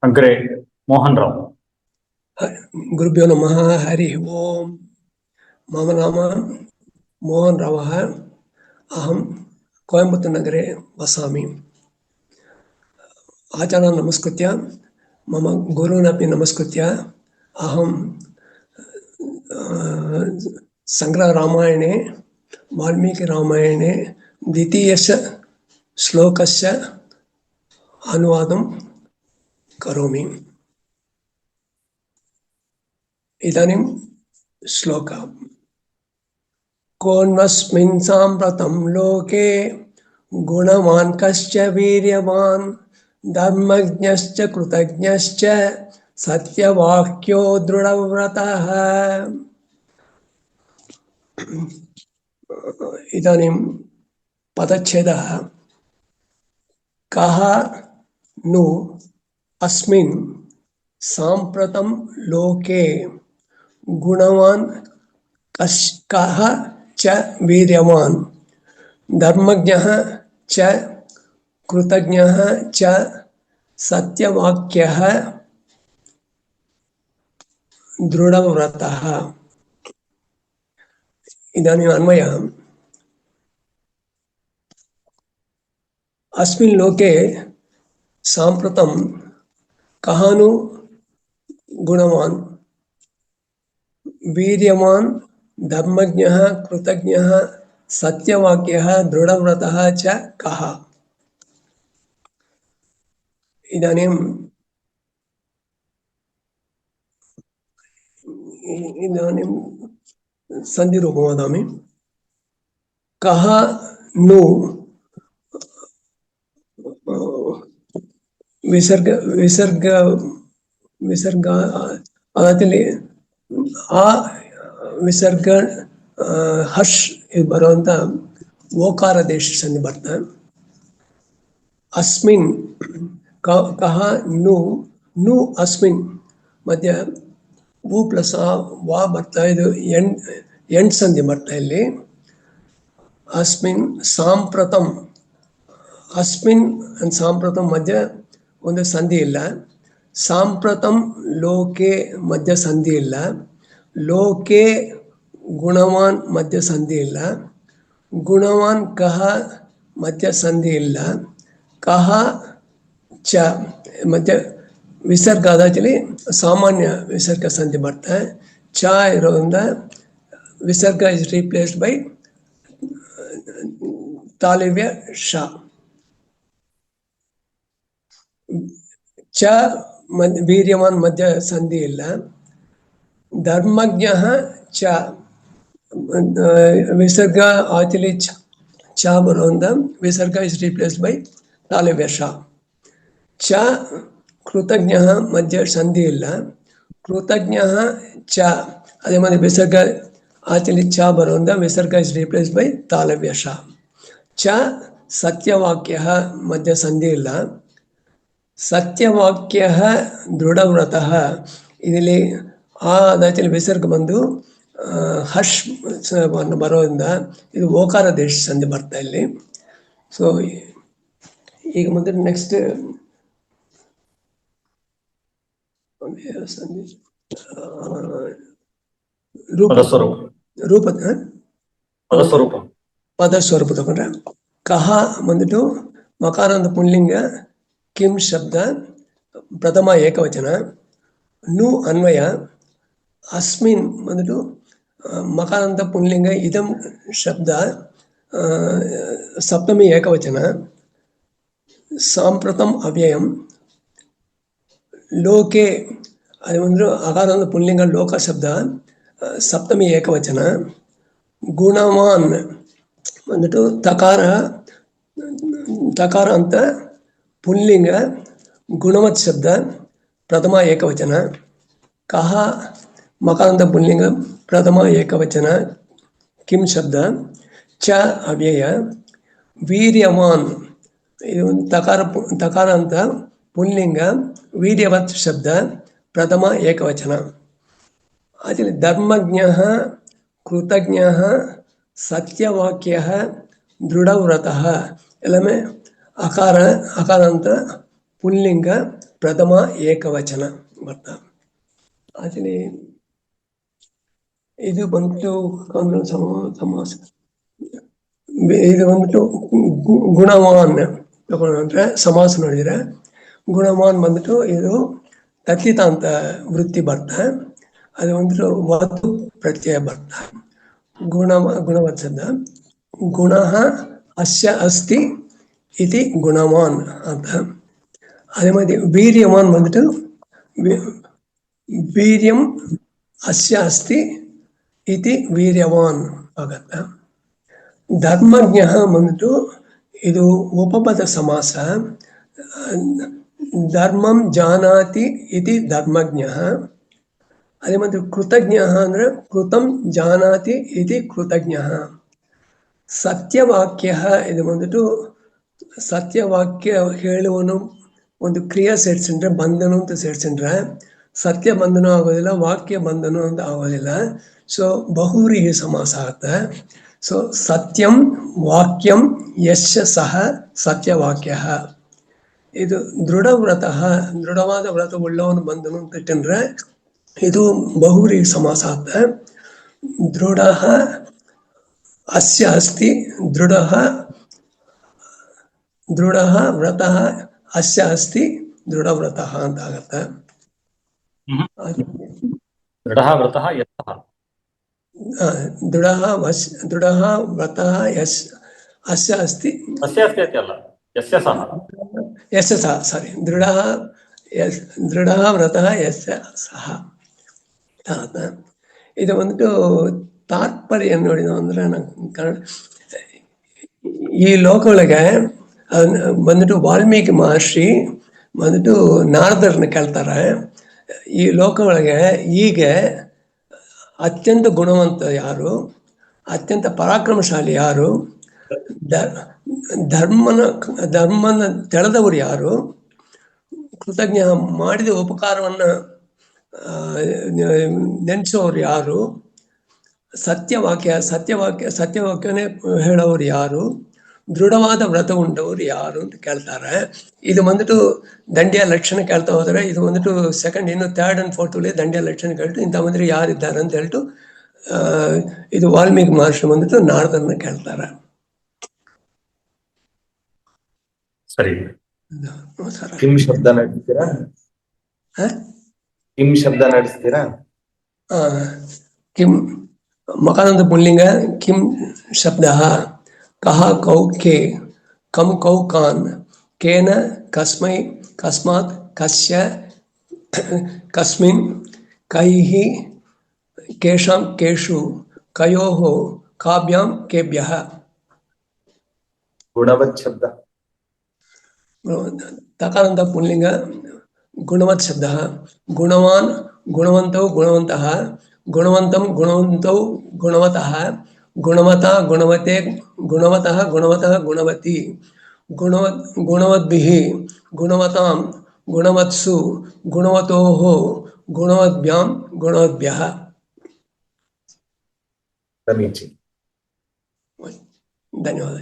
अग्रे मोहन राव। गुरुभ्यो नमः। हरि ओम। मम नाम मोहन रावः। अहं कोयम्बत्तूर् नगरे वसामि। आचार्यान् नमस्कृत्य मम गुरूनपि नमस्कृत्य अहं संग्रहरामायणे वाल्मीकिरामायणे द्वितीयस्य श्लोकस्य अनुवादं करोमि। इदानीं श्लोकः। कोऽन्वस्मिन् साम्प्रतं लोके गुणवान् कश्च वीर्यवान् धर्मज्ञश्च कृतज्ञश्च सत्यवाक्यो दृढव्रतः। इदानीं पदच्छेदः। कः नु अस्मिन् साम्प्रतं लोके गुणवान् कः च वीर्यवान् धर्मज्ञः च कृतज्ञः च सत्यवाक्यः दृढव्रतः। इदानीम् अन्वयः। अस्मिन् लोके साम्प्रतं कः नु गुणवान् वीर्यवान् धर्मज्ञः कृतज्ञः सत्यवाक्यः दृढव्रतः च कः। इदानीं सन्धिरूपं वदामि। कः नु विसर्ग विसर्ग विसर्ग आ विसर्ग हर्ष बरुವಂತ ಓಕಾರ ದೇಶ ಸಂಧಿ ಬರ್ತದೆ. अस्मिन् कः नु नु अस्मिन् मध्य उ प्लस वा ಬರ್ತಾ ಇದು ಎಂಡ್ ಸಂಧಿ ಬರ್ತಾ ಇಲ್ಲಿ. अस्मिन् साम्प्रतं अस्मिन् and साम्प्रतं मध्य ಒಂದು ಸಂಧಿ ಇಲ್ಲ. साम्प्रतं लोके मध्य संधि ಇಲ್ಲ. लोके गुणवान् मध्य संधि ಇಲ್ಲ. गुणवान् कः मध्य संधि ಇಲ್ಲ. कः च मध्य विसर्ग आदाचली सामान्य विसर्ग संधि ಬರ್ತಾ है. च ಇರೋದ್ರಿಂದ विसर्ग is replaced by तालव्य श. च वीर्यवान् मध्य संधि ಇಲ್ಲ. धर्मज्ञः च विसर्ग आचली च बरोद्ರಿಂದ विसर्ग is replaced by तालव्य श. च कृतज्ञः मध्य संधि ಇಲ್ಲ. कृतज्ञः च अदे मादिरि विसर्ग आचली च बरोद्ರಿಂದ विसर्ग is replaced by तालव्य श. च सत्यवाक्यः मध्य संधि ಇಲ್ಲ. सत्यवाक्यः दृढव्रतः ಇದರಲ್ಲಿ ಆ ಆಚಲಿ ವಿಸರ್ಗ ಬಂದು ಹರ್ಷ್ ಬರೋದ್ರಿಂದ ಇದು ಓಕಾರ ದೇಶ ಸಂಧಿ ಬರ್ತಾ ಇಲ್ಲಿ. ಸೊ ಈಗ ಮುಂದೆ ನೆಕ್ಸ್ಟ್ ಪದಸ್ವರೂಪ ತಗೊಂಡ್ರೆ ಕಹ ಬಂದ್ಬಿಟ್ಟು ಮಕಾರಾಂತ ಪುಂಲಿಂಗ किम शब्द प्रथम एकवचन नु अन्वय अस्मिन् बंदु मकारांत पुंलिंग इदम शब्द सप्तमी एकवचन साम्प्रतम अव्ययम लोके अदु अकारांत पुंलिंग लोक शब्द सप्तमी एकवचन गुणवान् बंदु तकार तकारांत पुल्लिंग गुणवत् शब्द प्रथम एकवचन कः मकारांत पुल्लिंग प्रथम एकवचन किम शब्द च अव्यय वीर्यवान् तकारांत पुल्लिंग वीर्यवत् शब्द प्रथम एकवचन आचले धर्मज्ञः कृतज्ञः सत्यवाक्यः दृढव्रतः ಎಲ್ಲಮೇ ಅಕಾರ ಅಕಾರಾಂತ ಪುಲ್ಲಿಂಗ ಪ್ರಥಮ ಏಕವಚನ ಬರ್ತ. ಆಕ್ಚುಲಿ ಇದು ಬಂತು ಸಮಾಸ. ಇದು ಬಂದ್ಬಿಟ್ಟು ಗುಣವಾನ್ ತಗೊಂಡ್ರೆ ಸಮಾಸ ನೋಡಿದ್ರೆ ಗುಣವಾನ್ ಬಂದ್ಬಿಟ್ಟು ಇದು ತಥಿತ ಅಂತ ವೃತ್ತಿ ಬರ್ತ. ಅದು ಬಂದ್ಬಿಟ್ಟು ವತು ಪ್ರತ್ಯಯ ಬರ್ತ. ಗುಣವತ್ಸದ ಗುಣ ಅಸ್ಯ ಅಸ್ತಿ ಇತಿ ಗುಣವಾನ್ ಅಂತ. ಅದೇ மாதிரி ವೀರ್ಯವಾನ್ ಬಂದ್ಬಿಟ್ಟು ವೀರ್ಯಂ ಅಸ್ಯ ಅಸ್ತಿ ಇತಿ ವೀರ್ಯವಾನ್ ಆಗತ್ತ. ಧರ್ಮಜ್ಞ ಬಂದ್ಬಿಟ್ಟು ಇದು ಉಪಪದ ಸಮಾಸ. ಧರ್ಮಂ ಜಾನಾತಿ ಇತಿ ಧರ್ಮಜ್ಞ. ಅದೇ ಮತ್ತೆ ಕೃತಜ್ಞ ಅಂದ್ರೆ ಕೃತಂ ಜಾನಾತಿ ಇತಿ ಕೃತಜ್ಞ. ಸತ್ಯವಾಕ್ಯ ಇದು ಬಂದ್ಬಿಟ್ಟು ಸತ್ಯವಾಕ್ಯ ಹೇಳುವನು ಒಂದು ಕ್ರಿಯೆ ಸೇರಿಸಿದ್ರೆ ಬಂಧನ ಅಂತ ಸೇರಿಸಿದ್ರೆ ಸತ್ಯ ಬಂಧನ ಆಗೋದಿಲ್ಲ, ವಾಕ್ಯ ಬಂಧನ ಅಂತ ಆಗೋದಿಲ್ಲ. ಸೊ ಬಹುವ್ರೀಹಿ ಸಮಾಸ ಆಗುತ್ತೆ. ಸೊ ಸತ್ಯಂ ವಾಕ್ಯಂ ಯಶ್ಚ ಸಹ ಸತ್ಯವಾಕ್ಯ. ಇದು ದೃಢವ್ರತ, ದೃಢವಾದ ವ್ರತ ಉಳ್ಳವನು ಬಂಧನು ಅಂತ ಇಟ್ಟಂದ್ರೆ ಇದು ಬಹುವ್ರೀಹಿ ಸಮಾಸ ಆಗುತ್ತೆ. ದೃಢ ಅಸ್ಯ ಅಸ್ತಿ ದೃಢ ದೃಢ ವ್ರತ ಅಸ್ಯ ಅಸ್ತಿ ದೃಢವ್ರತ ಅಂತ ಆಗತ್ತೆ. ದೃಢ ವ್ರತ ದೃಢ ವ್ರತ ಅಸ್ಯ ಅಸ್ತಿ ಯಸ್ಯ ಸಹ ಸಾರಿ ದೃಢ ವ್ರತ ಯಸ್ಯ ಸಹ. ಇದು ಬಂದ್ಬಿಟ್ಟು ತಾತ್ಪರ್ಯ ನೋಡಿ ಅಂದ್ರೆ ಕನ್ನಡ ಈ ಲೋಕ ಒಳಗೆ ಬಂದ್ಬಿಟ್ಟು ವಾಲ್ಮೀಕಿ ಮಹರ್ಷಿ ಬಂದ್ಬಿಟ್ಟು ನಾರದರನ್ನ ಕೇಳ್ತಾರೆ, ಈ ಲೋಕ ಒಳಗೆ ಈಗ ಅತ್ಯಂತ ಗುಣವಂತ ಯಾರು, ಅತ್ಯಂತ ಪರಾಕ್ರಮಶಾಲಿ ಯಾರು, ಧರ್ಮನ ತೆಳೆದವರು ಯಾರು, ಕೃತಜ್ಞ ಮಾಡಿದ ಉಪಕಾರವನ್ನು ನೆನೆಸೋರು ಯಾರು, ಸತ್ಯವಾಕ್ಯನೇ ಹೇಳೋರು ಯಾರು, ದೃಢವಾದ ವ್ರತ ಉಂಟವರು ಯಾರು ಅಂತ ಕೇಳ್ತಾರೆ. ಇದು ಬಂದ್ಬಿಟ್ಟು ದಂಡಿಯ ಲಕ್ಷಣ ಕೇಳ್ತಾ ಹೋದರೆ ಇದು ಬಂದ್ಬಿಟ್ಟು ಸೆಕೆಂಡ್, ಇನ್ನು ಥರ್ಡ್ ಅಂಡ್ ಫೋರ್ತ್ ದಂಡಿಯ ಲಕ್ಷಣ ಕೇಳ್ತು ಇಂಥ ಮಂದಿ ಯಾರಿದ್ದಾರೆ ಅಂತ ಹೇಳ್ತು ಇದು ವಾಲ್ಮೀಕಿ ಮಹರ್ಷಿ ಬಂದ್ಬಿಟ್ಟು ನಾರದರನ್ನ ಕೇಳ್ತಾರೆ. ಸರಿ, ಕಿಂ ಶಬ್ದ ನಡೆಸ್ತೀರಾ? ಕಿಂ ಶಬ್ದ ನಡೆಸ್ತೀರಾ? ಕಿಂ ಮಕಾನಂದ ಪುಲ್ಲಿಂಗ ಕಿಂ ಶಬ್ದ ಕಹ ಕೌ ಕೆ ಕಂ ಕೌ ಕಾನ್ ಕೇನ ಕಸ್ಮೈ ಕಸ್ಮಾತ್ ಕಸ್ಯ ಕಸ್ಮಿನ್ ಕೈಹಿ ಕೇಶಾಂ ಕೇಶು ಕಯೋಃ ಕಾಭ್ಯಾಂ ಕೇಭ್ಯಃ. ಗುಣವತ್ ಶಬ್ದ ತಕಾನಂದ ಪುಲ್ಲಿಂಗ ಗುಣವತ್ ಶಬ್ದ ಗುಣವಾನ್ ಗುಣವಂತೌ ಗುಣವಂತಃ ಗುಣವಂತಂ ಗುಣವಂತೌ ಗುಣವತಃ ಗುಣವತ ಗುಣವತೆ ಗುಣವತಃ ಗುಣವತಃ ಗುಣವತಿ ಗುಣವದ್ಭಿಃ ಗುಣವತಾಂ ಗುಣವತ್ಸು ಗುಣವತೋಃ ಗುಣವದ್ಭ್ಯಾಂ ಗುಣವದ್ಭ್ಯಃ. ಸಮೀಚೀನ, ಧನ್ಯವಾದ.